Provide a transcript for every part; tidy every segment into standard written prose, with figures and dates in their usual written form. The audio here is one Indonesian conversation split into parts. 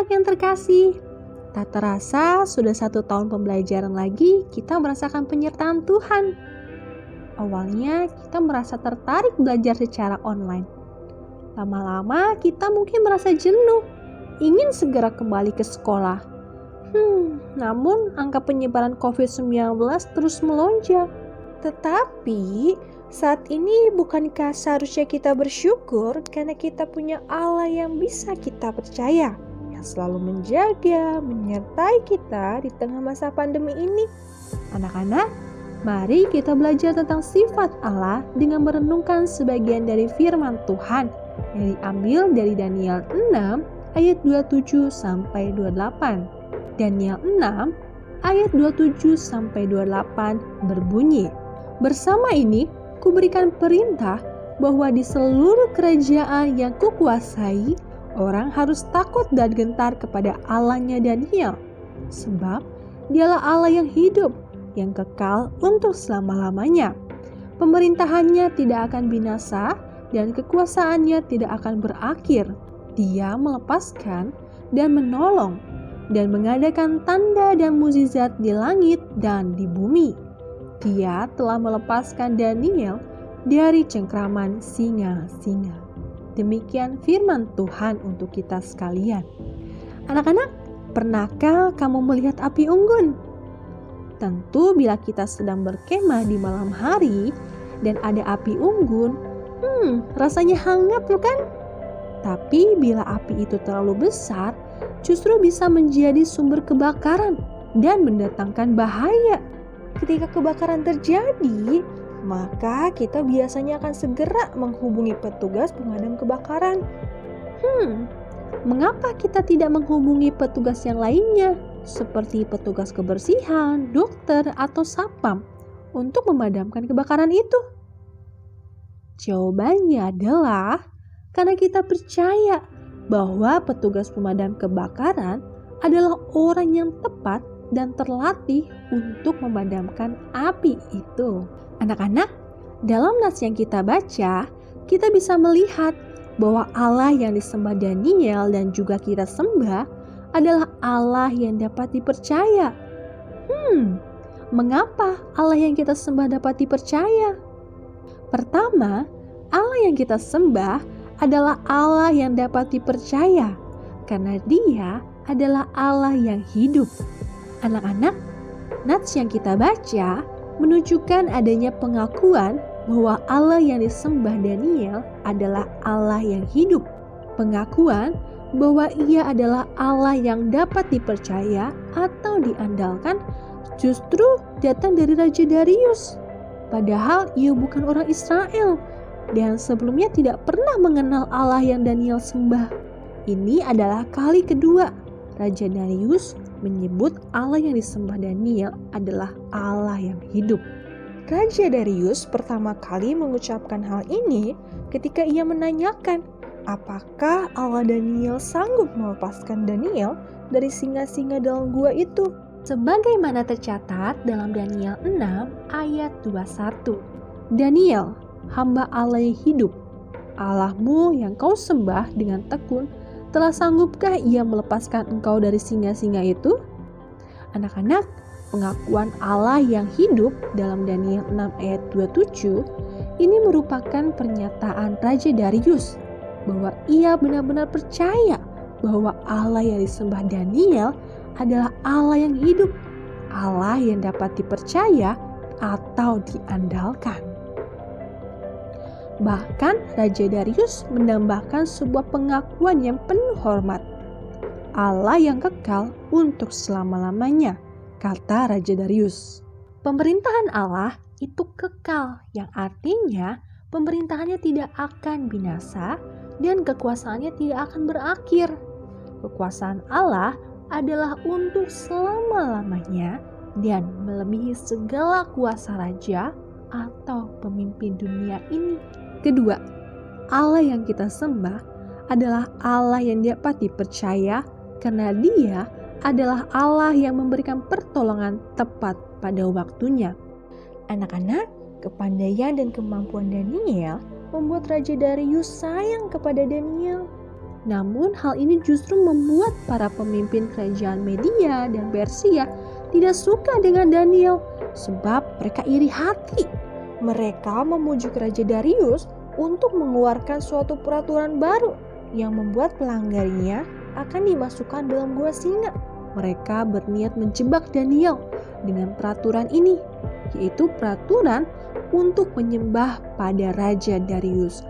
anak yang terkasih, tak terasa sudah 1 tahun pembelajaran lagi kita merasakan penyertaan Tuhan. Awalnya kita merasa tertarik belajar secara online. Lama-lama kita mungkin merasa jenuh, ingin segera kembali ke sekolah. Namun angka penyebaran COVID-19 terus melonjak. Tetapi saat ini bukankah seharusnya kita bersyukur karena kita punya Allah yang bisa kita percaya, yang selalu menjaga, menyertai kita di tengah masa pandemi ini? Anak-anak, mari kita belajar tentang sifat Allah dengan merenungkan sebagian dari firman Tuhan yang diambil dari Daniel 6 ayat 27 sampai 28. Daniel 6 ayat 27 sampai 28 berbunyi, "Bersama ini kuberikan perintah bahwa di seluruh kerajaan yang kukuasai, orang harus takut dan gentar kepada Allahnya Daniel, sebab dialah Allah yang hidup, yang kekal untuk selama-lamanya. Pemerintahannya tidak akan binasa dan kekuasaannya tidak akan berakhir. Dia melepaskan dan menolong dan mengadakan tanda dan mukjizat di langit dan di bumi. Dia telah melepaskan Daniel dari cengkraman singa-singa." Demikian firman Tuhan untuk kita sekalian. Anak-anak, pernahkah kamu melihat api unggun? Tentu bila kita sedang berkemah di malam hari dan ada api unggun, rasanya hangat bukan? Tapi bila api itu terlalu besar, justru bisa menjadi sumber kebakaran dan mendatangkan bahaya. Ketika kebakaran terjadi, maka kita biasanya akan segera menghubungi petugas pemadam kebakaran. Mengapa kita tidak menghubungi petugas yang lainnya, seperti petugas kebersihan, dokter, atau satpam, untuk memadamkan kebakaran itu? Jawabannya adalah karena kita percaya bahwa petugas pemadam kebakaran adalah orang yang tepat dan terlatih untuk memadamkan api itu. Anak-anak, dalam nas yang kita baca, kita bisa melihat bahwa Allah yang disembah Daniel dan juga kita sembah adalah Allah yang dapat dipercaya. Mengapa Allah yang kita sembah dapat dipercaya? Pertama, Allah yang kita sembah adalah Allah yang dapat dipercaya karena Dia adalah Allah yang hidup. Anak-anak, nats yang kita baca menunjukkan adanya pengakuan bahwa Allah yang disembah Daniel adalah Allah yang hidup. Pengakuan bahwa Ia adalah Allah yang dapat dipercaya atau diandalkan justru datang dari Raja Darius. Padahal ia bukan orang Israel dan sebelumnya tidak pernah mengenal Allah yang Daniel sembah. Ini adalah kali kedua Raja Darius menyebut Allah yang disembah Daniel adalah Allah yang hidup. Raja Darius pertama kali mengucapkan hal ini ketika ia menanyakan apakah Allah Daniel sanggup melepaskan Daniel dari singa-singa dalam gua itu. Sebagaimana tercatat dalam Daniel 6 ayat 21. "Daniel, hamba Allah yang hidup, Allahmu yang kau sembah dengan tekun, telah sanggupkah ia melepaskan engkau dari singa-singa itu?" Anak-anak, pengakuan Allah yang hidup dalam Daniel 6 ayat 27 ini merupakan pernyataan Raja Darius bahwa ia benar-benar percaya bahwa Allah yang disembah Daniel adalah Allah yang hidup, Allah yang dapat dipercaya atau diandalkan. Bahkan Raja Darius menambahkan sebuah pengakuan yang penuh hormat. Allah yang kekal untuk selama-lamanya, kata Raja Darius. Pemerintahan Allah itu kekal, yang artinya pemerintahannya tidak akan binasa dan kekuasaannya tidak akan berakhir. Kekuasaan Allah adalah untuk selama-lamanya dan melebihi segala kuasa raja atau pemimpin dunia ini. Kedua, Allah yang kita sembah adalah Allah yang dapat dipercaya karena Dia adalah Allah yang memberikan pertolongan tepat pada waktunya. Anak-anak, kepandaian dan kemampuan Daniel membuat Raja Darius sayang kepada Daniel. Namun hal ini justru membuat para pemimpin kerajaan Media dan Persia tidak suka dengan Daniel sebab mereka iri hati. Mereka memujuk Raja Darius untuk mengeluarkan suatu peraturan baru yang membuat pelanggarnya akan dimasukkan dalam gua singa. Mereka berniat menjebak Daniel dengan peraturan ini, yaitu peraturan untuk menyembah pada Raja Darius.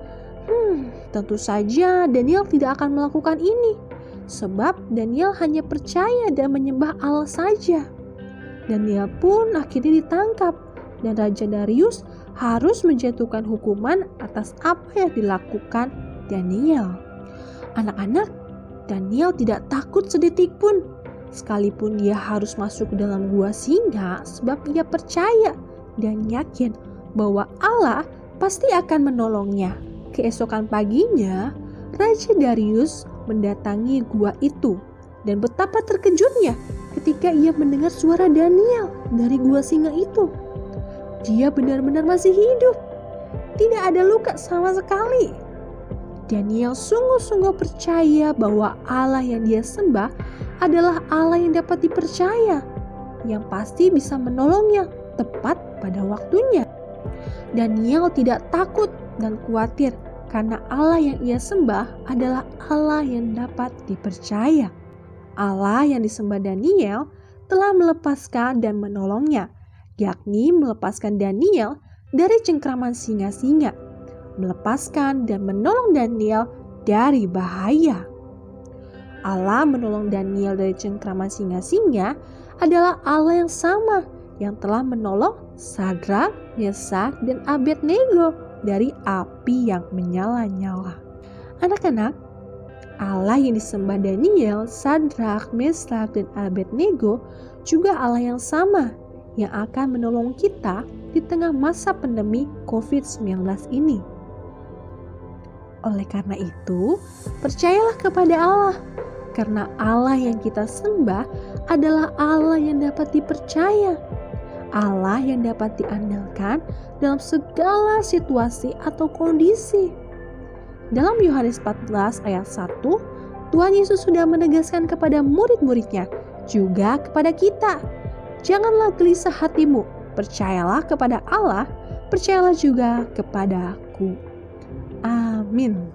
Tentu saja Daniel tidak akan melakukan ini, sebab Daniel hanya percaya dan menyembah Allah saja. Daniel pun akhirnya ditangkap dan Raja Darius harus menjatuhkan hukuman atas apa yang dilakukan Daniel. Anak-anak, Daniel tidak takut sedetik pun, sekalipun dia harus masuk ke dalam gua singa sebab ia percaya dan yakin bahwa Allah pasti akan menolongnya. Keesokan paginya, Raja Darius mendatangi gua itu dan betapa terkejutnya ketika ia mendengar suara Daniel dari gua singa itu. Dia benar-benar masih hidup, tidak ada luka sama sekali. Daniel sungguh-sungguh percaya bahwa Allah yang dia sembah adalah Allah yang dapat dipercaya, yang pasti bisa menolongnya tepat pada waktunya. Daniel tidak takut dan khawatir karena Allah yang ia sembah adalah Allah yang dapat dipercaya. Allah yang disembah Daniel telah melepaskan dan menolongnya, yakni melepaskan Daniel dari cengkraman singa-singa, melepaskan dan menolong Daniel dari bahaya. Allah menolong Daniel dari cengkraman singa-singa adalah Allah yang sama yang telah menolong Sadrak, Mesak, dan Abednego dari api yang menyala-nyala. Anak-anak, Allah yang disembah Daniel, Sadrak, Mesak, dan Abednego juga Allah yang sama yang akan menolong kita di tengah masa pandemi COVID-19 ini. Oleh karena itu, percayalah kepada Allah, karena Allah yang kita sembah adalah Allah yang dapat dipercaya, Allah yang dapat diandalkan dalam segala situasi atau kondisi. Dalam Yohanes 14 ayat 1, Tuhan Yesus sudah menegaskan kepada murid-muridnya, juga kepada kita, janganlah gelisah hatimu, percayalah kepada Allah, percayalah juga kepadaku. Amin.